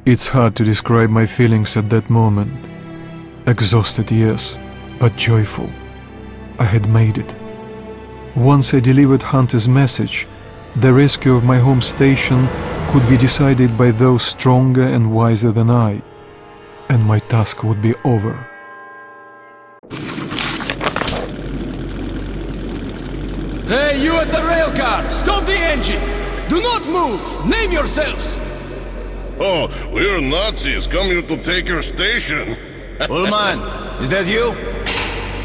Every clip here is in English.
It's hard to describe my feelings at that moment. Exhausted, yes, but joyful. I had made it. Once I delivered Hunter's message, the rescue of my home station could be decided by those stronger and wiser than I, and my task would be over. Hey, you at the rail car! Stop the engine! Do not move! Name yourselves! Oh, we're Nazis come here to take your station. Ullman, is that you?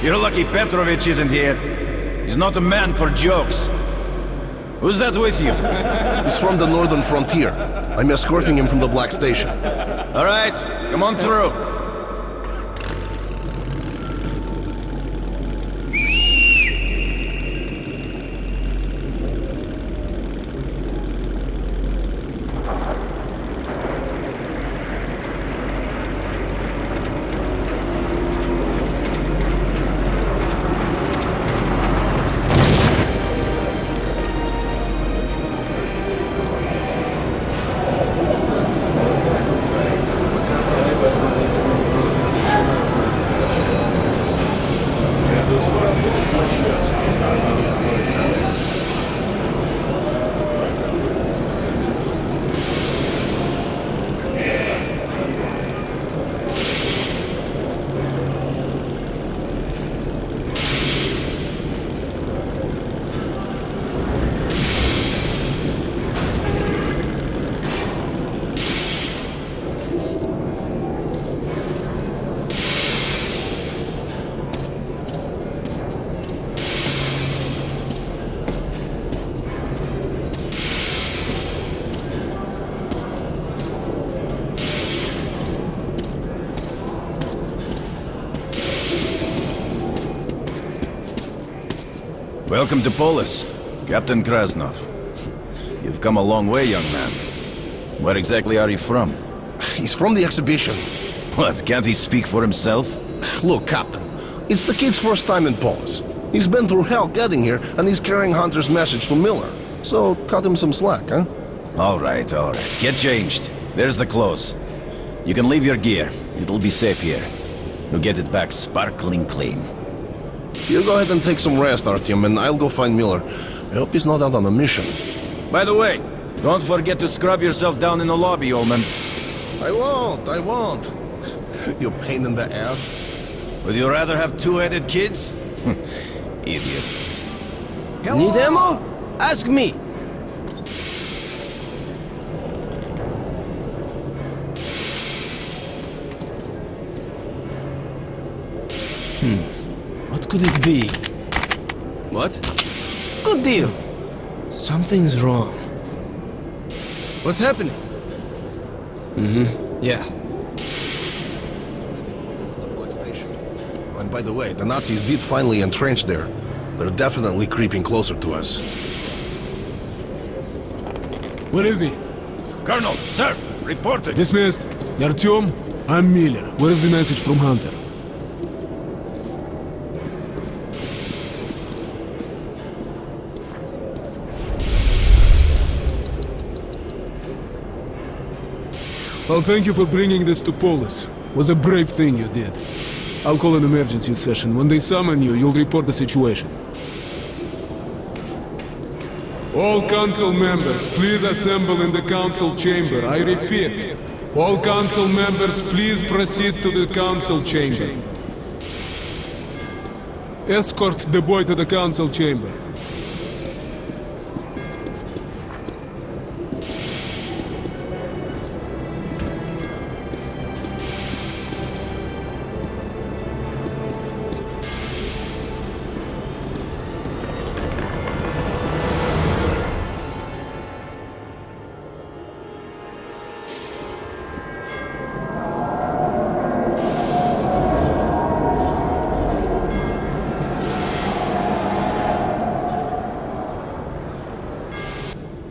You're lucky Petrovich isn't here. He's not a man for jokes. Who's that with you? He's from the northern frontier. I'm escorting him from the Black Station. All right, come on through. Welcome to Polis, Captain Krasnov. You've come a long way, young man. Where exactly are you from? He's from the exhibition. What, can't he speak for himself? Look, Captain, it's the kid's first time in Polis. He's been through hell getting here, and he's carrying Hunter's message to Miller. So, cut him some slack, huh? All right. Get changed. There's the clothes. You can leave your gear. It'll be safe here. You'll get it back sparkling clean. You go ahead and take some rest, Artyom, and I'll go find Miller. I hope he's not out on a mission. By the way, don't forget to scrub yourself down in the lobby, Ullman. I won't. You pain in the ass. Would you rather have two-headed kids? Idiot. Need ammo? Ask me! What could it be? What? Good deal. Something's wrong. What's happening? Yeah. And by the way, the Nazis did finally entrench there. They're definitely creeping closer to us. Where is he? Colonel, sir, reported. Dismissed. Artyom, I'm Miller. Where is the message from Hunter? Well, thank you for bringing this to Polis. Was a brave thing you did. I'll call an emergency session. When they summon you, you'll report the situation. All council members, please assemble in the council chamber. I repeat, all council members, please proceed to the council chamber. Escort the boy to the council chamber.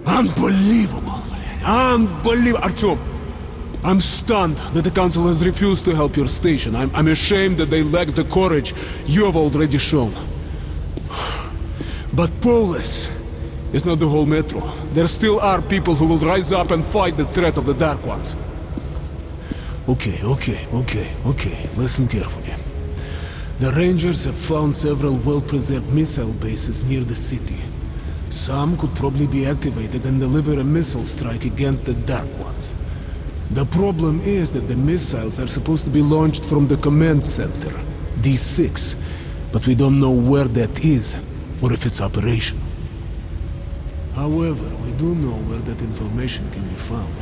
Unbelievable! Unbelievable! Artyom, I'm stunned that the council has refused to help your station. I'm ashamed that they lack the courage you have already shown. But Polis is not the whole Metro. There still are people who will rise up and fight the threat of the Dark Ones. Okay. Listen carefully. The Rangers have found several well-preserved missile bases near the city. Some could probably be activated and deliver a missile strike against the Dark Ones. The problem is that the missiles are supposed to be launched from the command center, D6, but we don't know where that is, or if it's operational. However, we do know where that information can be found.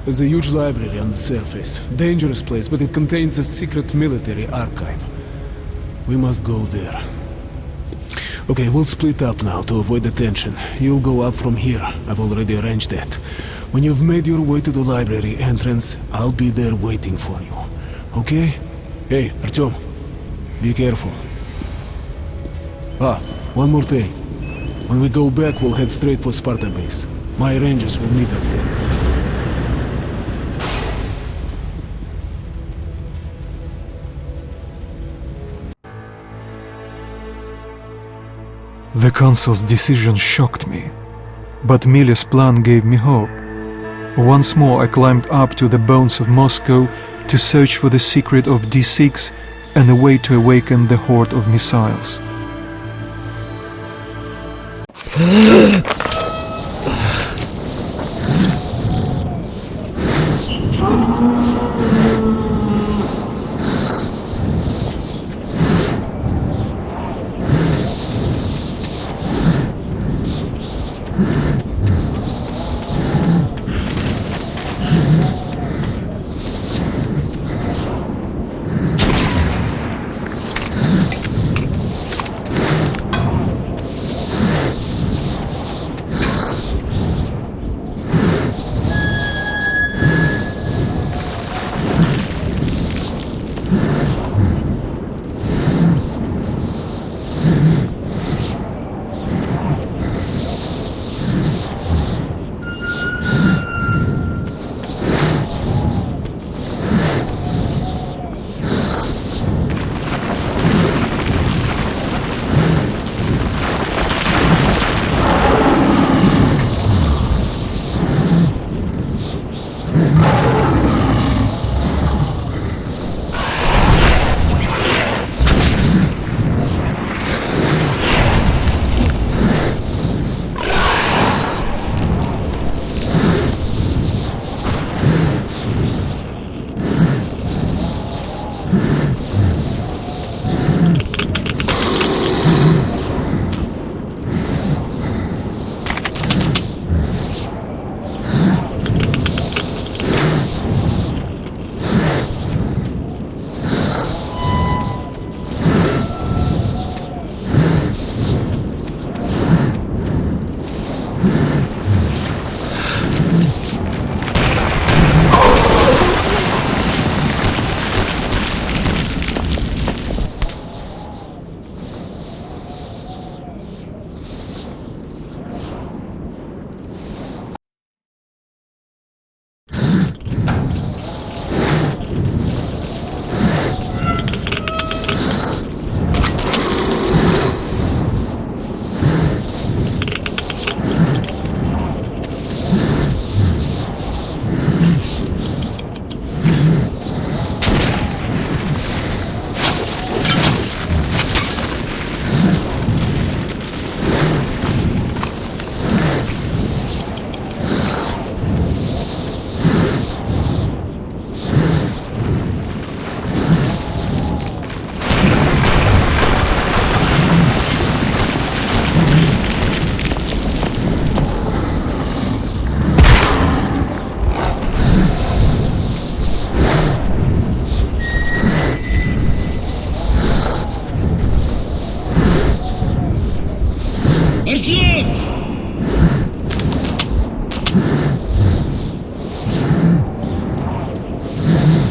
There's a huge library on the surface. Dangerous place, but it contains a secret military archive. We must go there. Okay, we'll split up now to avoid the tension. You'll go up from here. I've already arranged that. When you've made your way to the library entrance, I'll be there waiting for you. Okay? Hey, Artyom. Be careful. One more thing. When we go back, we'll head straight for Sparta base. My rangers will meet us there. The Council's decision shocked me, but Mile's plan gave me hope. Once more I climbed up to the bones of Moscow to search for the secret of D6 and a way to awaken the horde of missiles.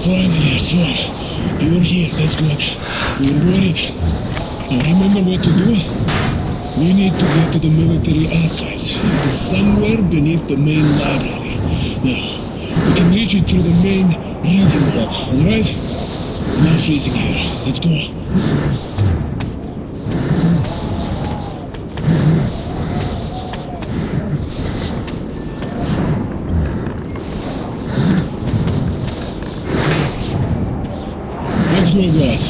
Finally, Artyom. You're here, that's good. We were worried. Now remember what to do? We need to get to the military archives. It is somewhere beneath the main library. Now, we can reach it through the main reading hall, alright? Now freezing here. Let's go. way, guys.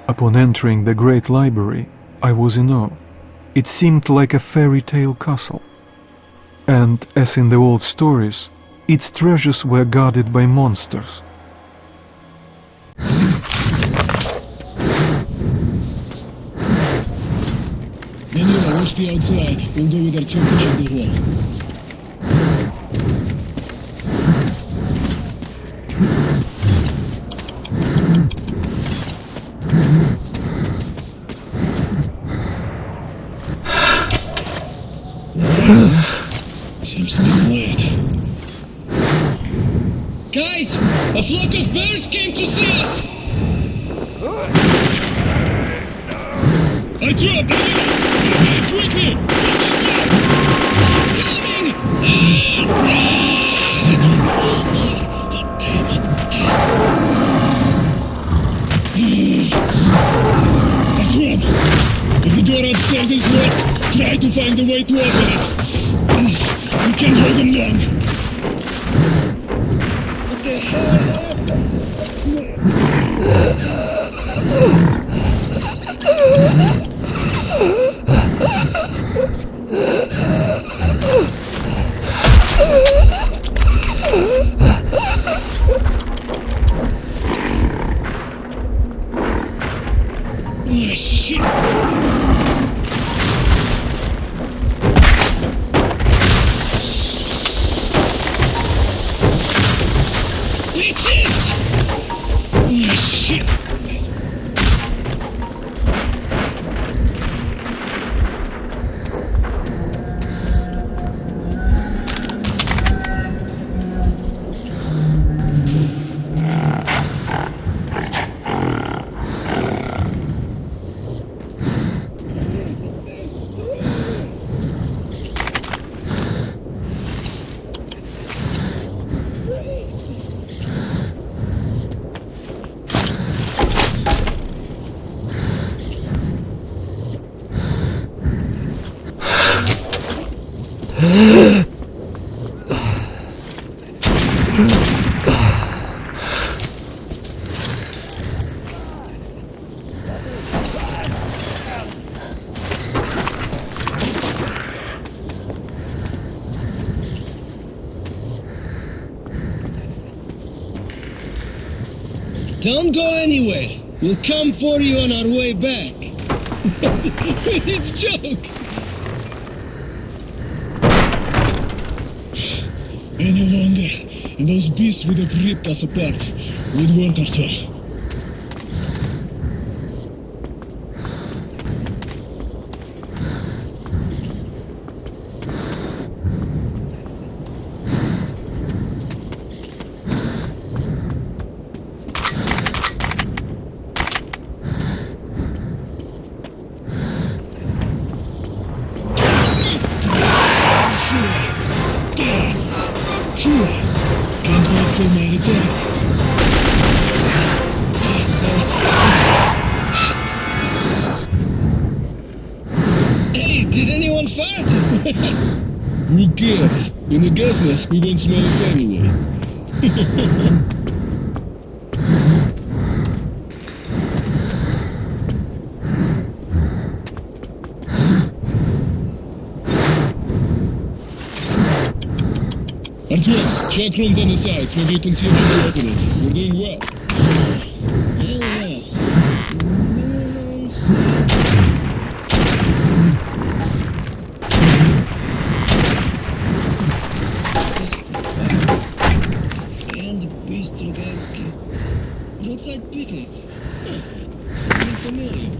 Upon entering the great library, I was in awe. It seemed like a fairy tale castle. And, as in the old stories, its treasures were guarded by monsters. Daniela, watch the outside. We'll go with our team to check the hall. Seems to be wet. Guys! A flock of birds came to see us! I dropped it! Quickly! Coming! That's one! If the door upstairs is locked, try to find a way to open it. We can't hold them long. What the hell? Oh, shit. Bitches! Oh, shit. Don't go anywhere. We'll come for you on our way back. It's a joke. Any longer, and those beasts would have ripped us apart. Good work, Arthur. Can't wait till my return. Hey, did anyone fart? Who cares? In the gas mask, we won't smell it anyway. Artyom, check rooms on the sides. Maybe you can see how to open it. You're doing well. And Bistro roadside picnic. Something familiar.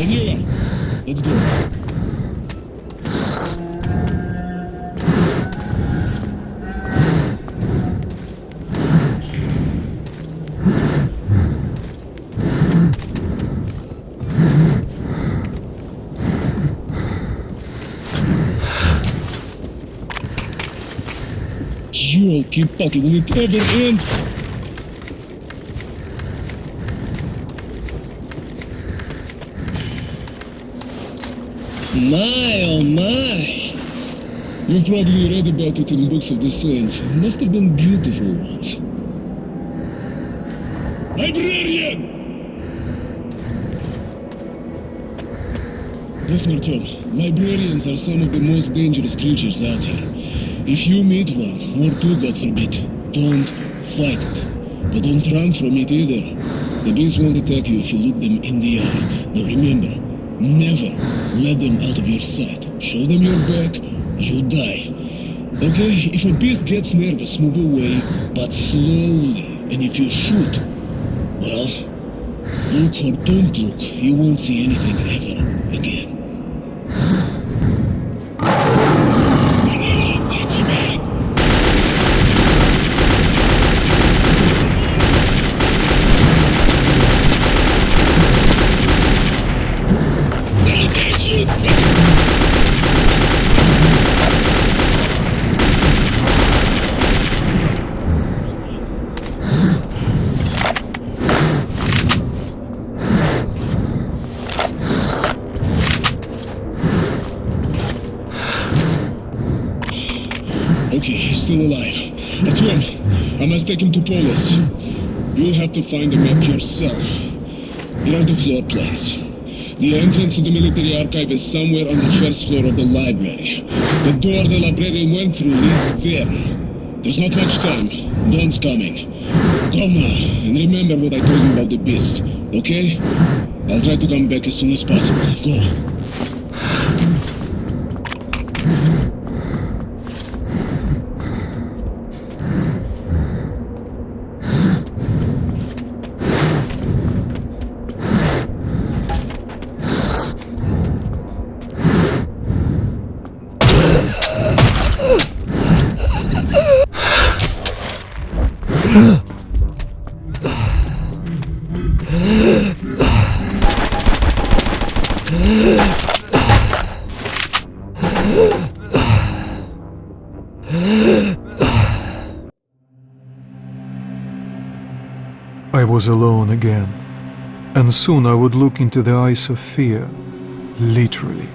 here. Let's go. You'll keep fucking, will it ever end? My, oh my. You've probably read about it in books of the saints. It must have been beautiful ones. Librarian! Listen, Tom. Librarians are some of the most dangerous creatures out here. If you meet one, or two, God forbid, don't fight it. But don't run from it either. The beast won't attack you if you look them in the eye. Now remember, never let them out of your sight. Show them your back, you die. Okay? If a beast gets nervous, move away, but slowly. And if you shoot, well, look or don't look, you won't see anything ever again. Okay, he's still alive. Artyom, I must take him to Polis. You'll have to find the map yourself. Here are the floor plans. The entrance to the military archive is somewhere on the first floor of the library. The door the librarian went through leads there. There's not much time. Dawn's coming. Go now, and remember what I told you about the beast, okay? I'll try to come back as soon as possible. Go. I was alone again, and soon I would look into the eyes of fear, literally.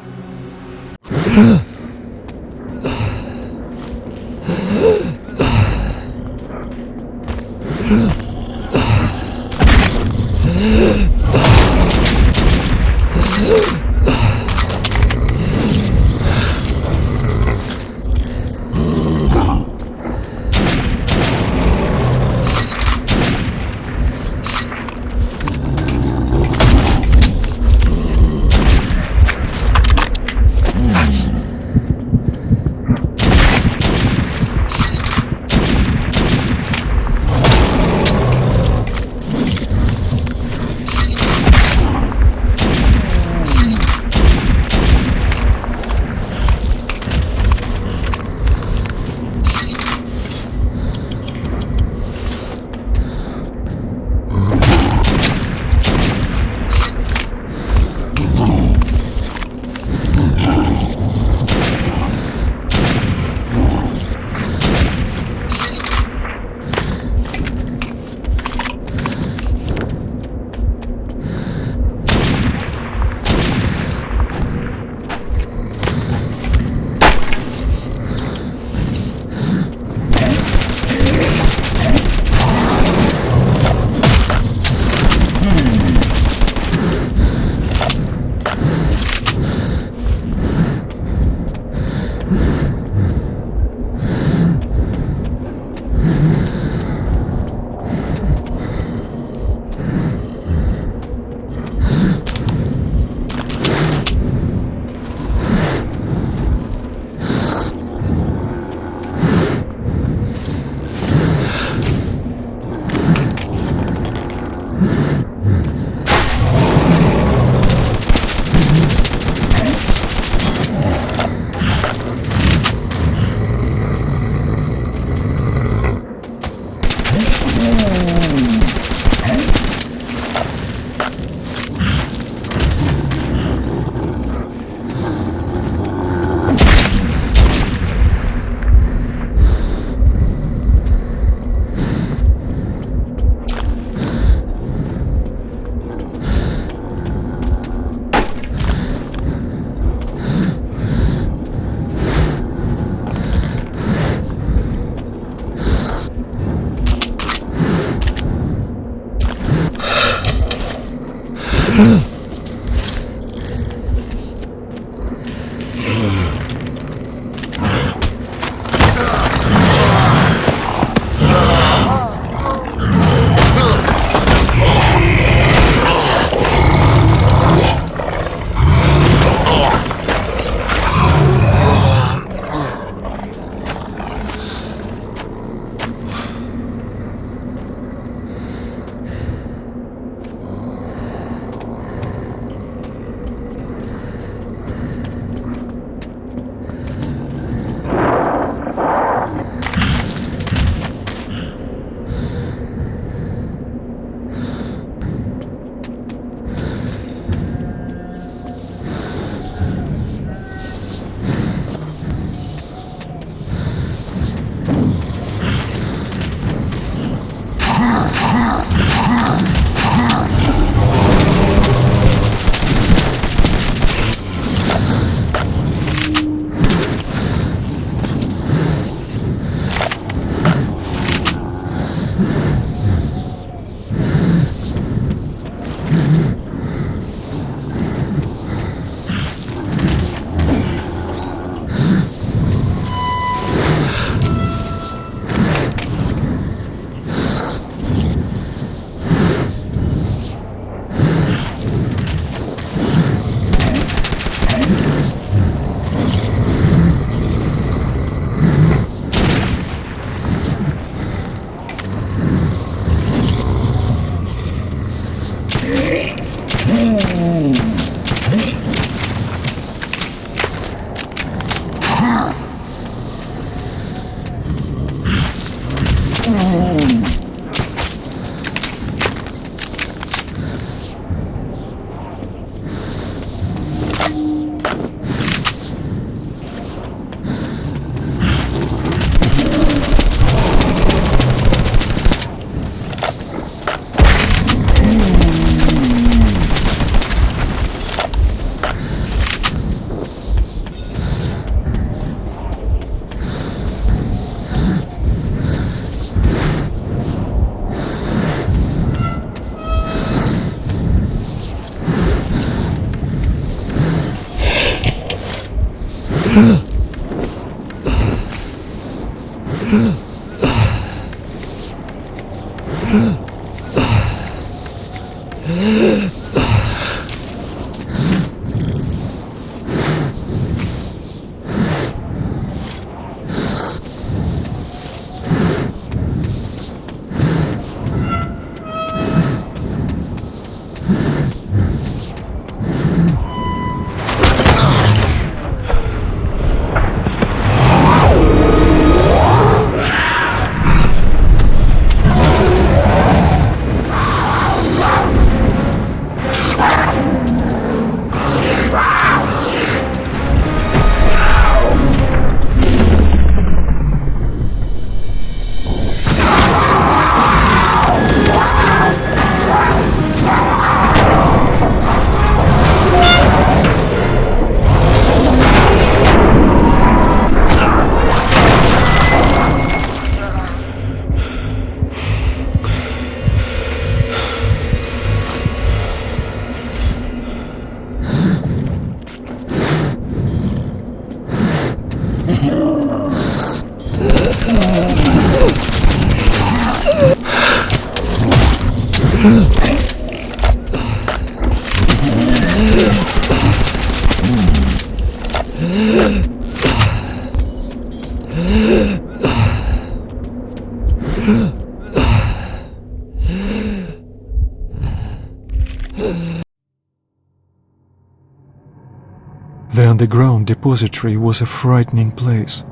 The underground depository was a frightening place,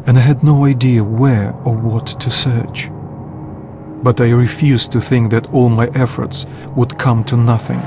and I had no idea where or what to search. But I refused to think that all my efforts would come to nothing.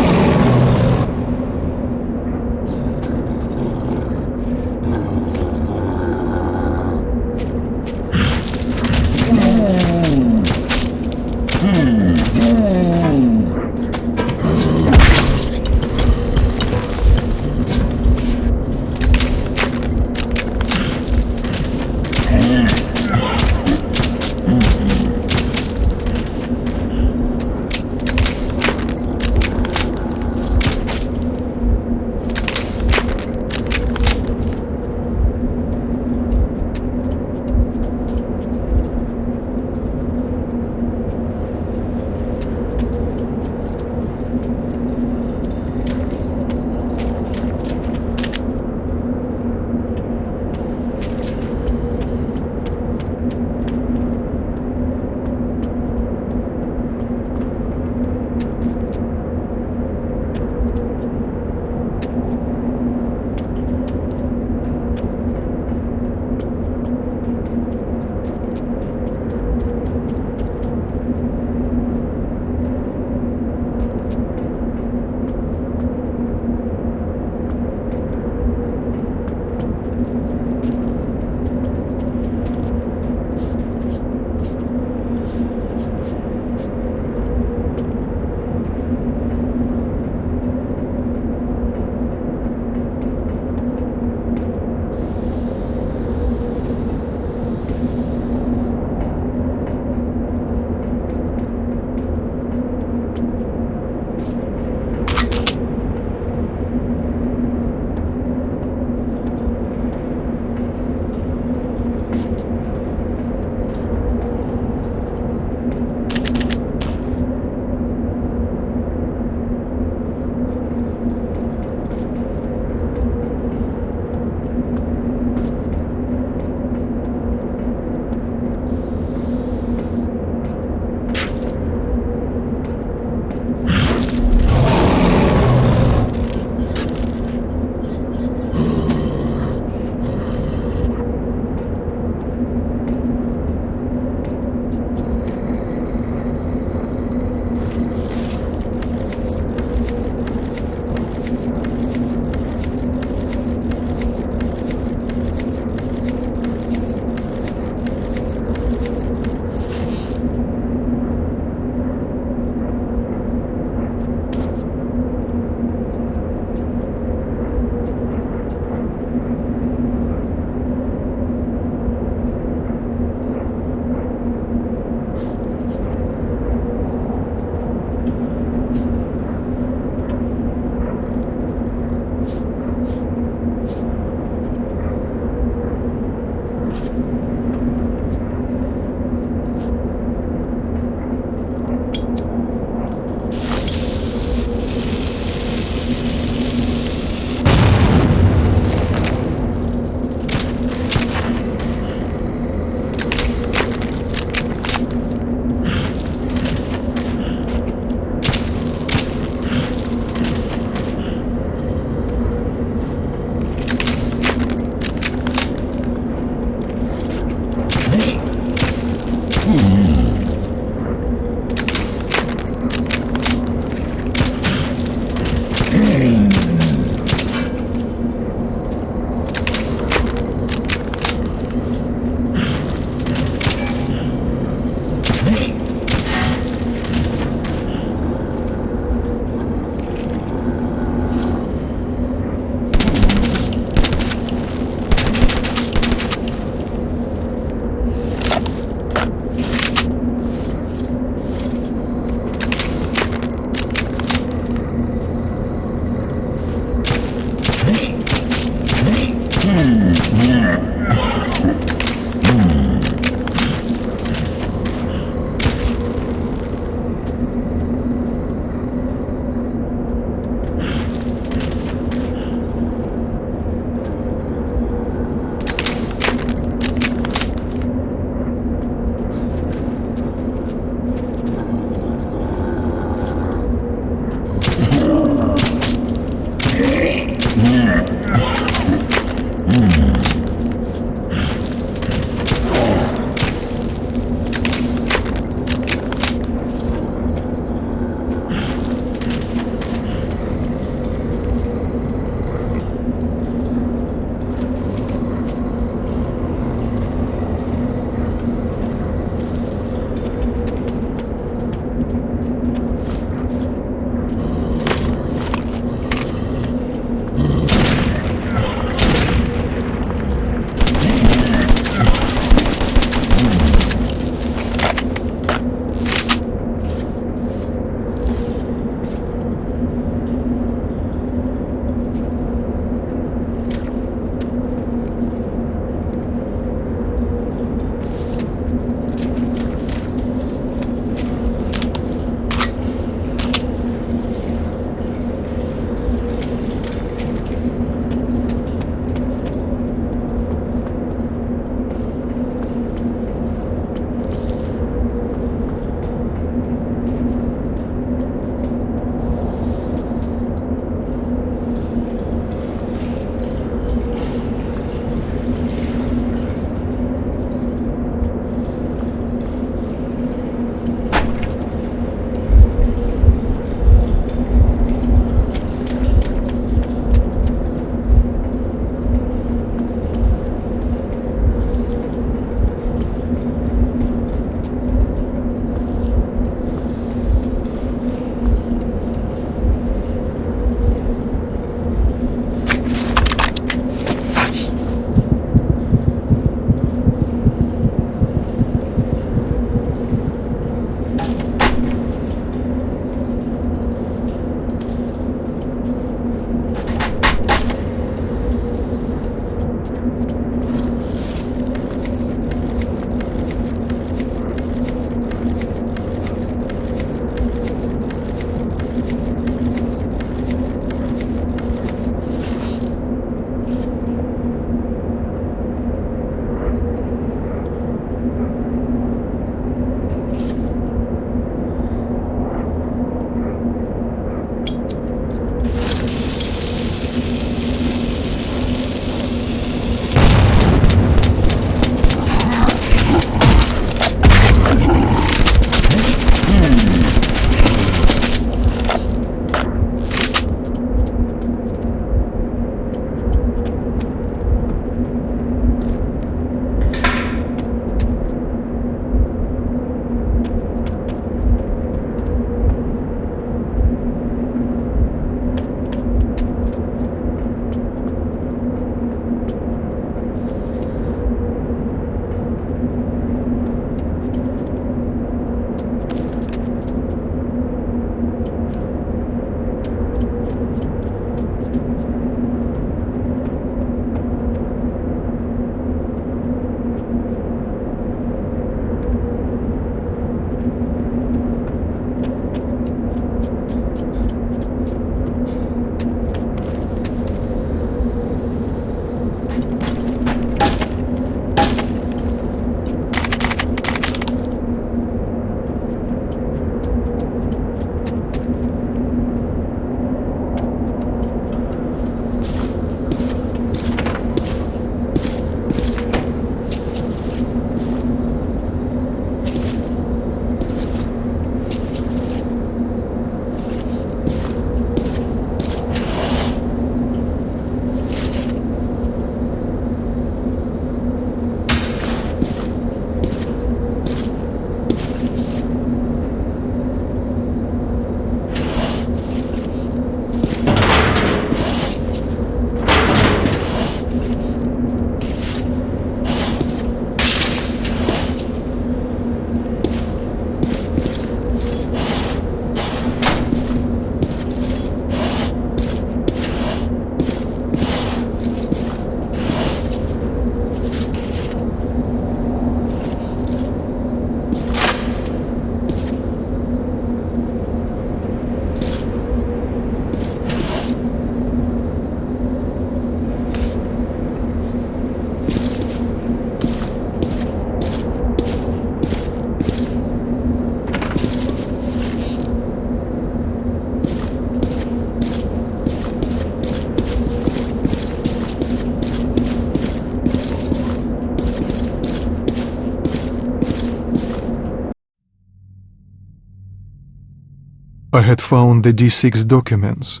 I had found the D6 documents,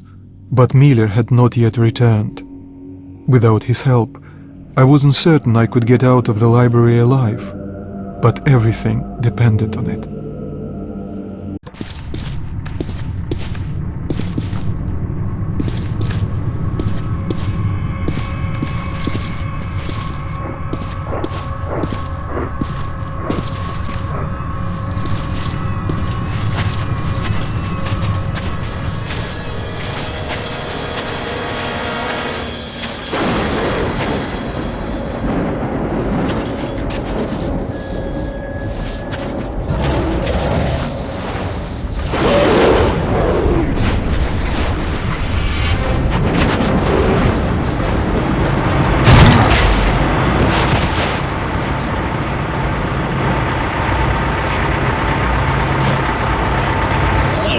but Miller had not yet returned. Without his help, I wasn't certain I could get out of the library alive, but everything depended on it.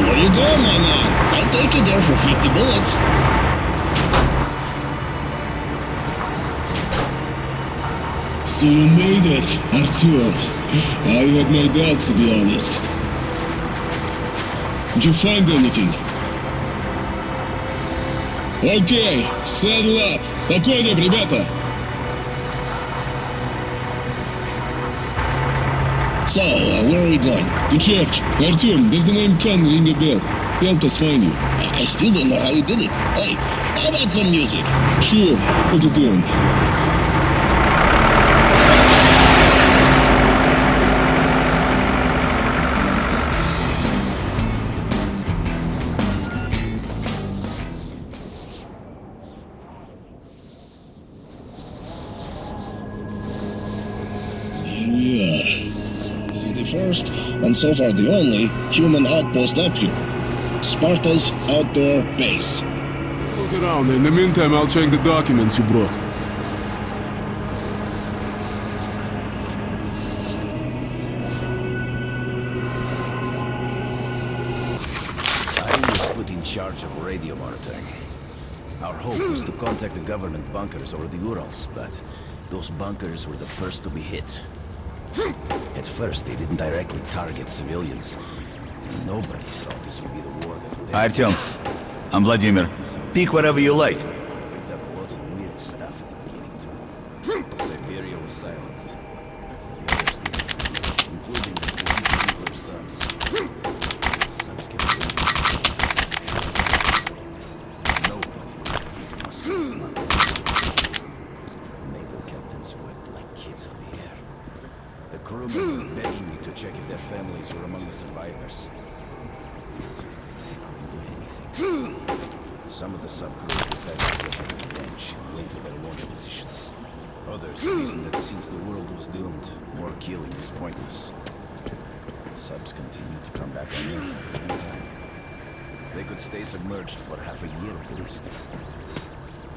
Where you going, my man? I'll take you there for 50 bullets. So you made it, Artyom. I had my doubts, to be honest. Did you find anything? Okay, saddle up. По коням, ребята. So, where are we going? To church. Artyom, does the name Khan ring a bell? Help us find you. I still don't know how you did it. Hey, how about some music? Sure, put it on. Here we are. This is the first, and so far the only, human outpost up here. Sparta's outdoor base. Look around. In the meantime, I'll check the documents you brought. I was put in charge of radio monitoring. Our hope was to contact the government bunkers over the Urals, but those bunkers were the first to be hit. At first, they didn't directly target civilians. Nobody thought this would be the war that would end. Artyom, I'm Vladimir. Pick whatever you like. I picked up a lot of weird stuff at the beginning, too. Siberia was silent. The others did, including the nuclear subs. Subs kept doing no one could defeat Moscow's not. Naval captains wept like kids on the air. The crewmen were begging me to check if their families were among the survivors. But I couldn't do anything. Some of the subcrews decided to take revenge and went to their launch positions. Others reasoned that since the world was doomed, more killing was pointless. The subs continued to come back on Earth for a long time. They could stay submerged for half a year at least.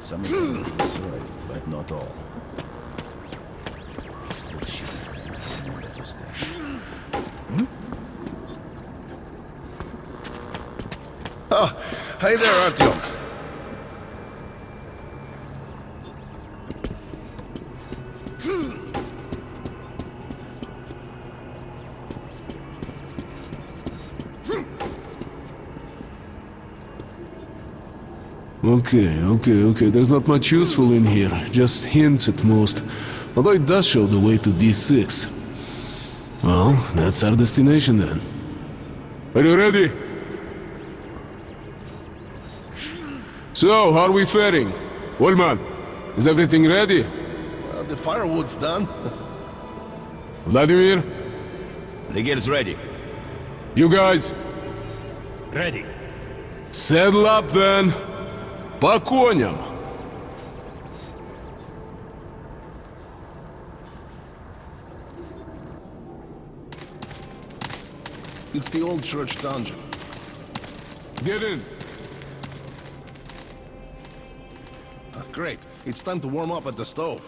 Some of them were destroyed, but not all. I still shiver when I remember those days. Oh, hey there, Artyom. Okay. There's not much useful in here. Just hints at most. Although it does show the way to D6. Well, that's our destination then. Are you ready? So, how are we faring? Wallman, is everything ready? The firewood's done. Vladimir? The gear's ready. You guys? Ready. Saddle up then. По коням. It's the old church dungeon. Get in. Great. It's time to warm up at the stove.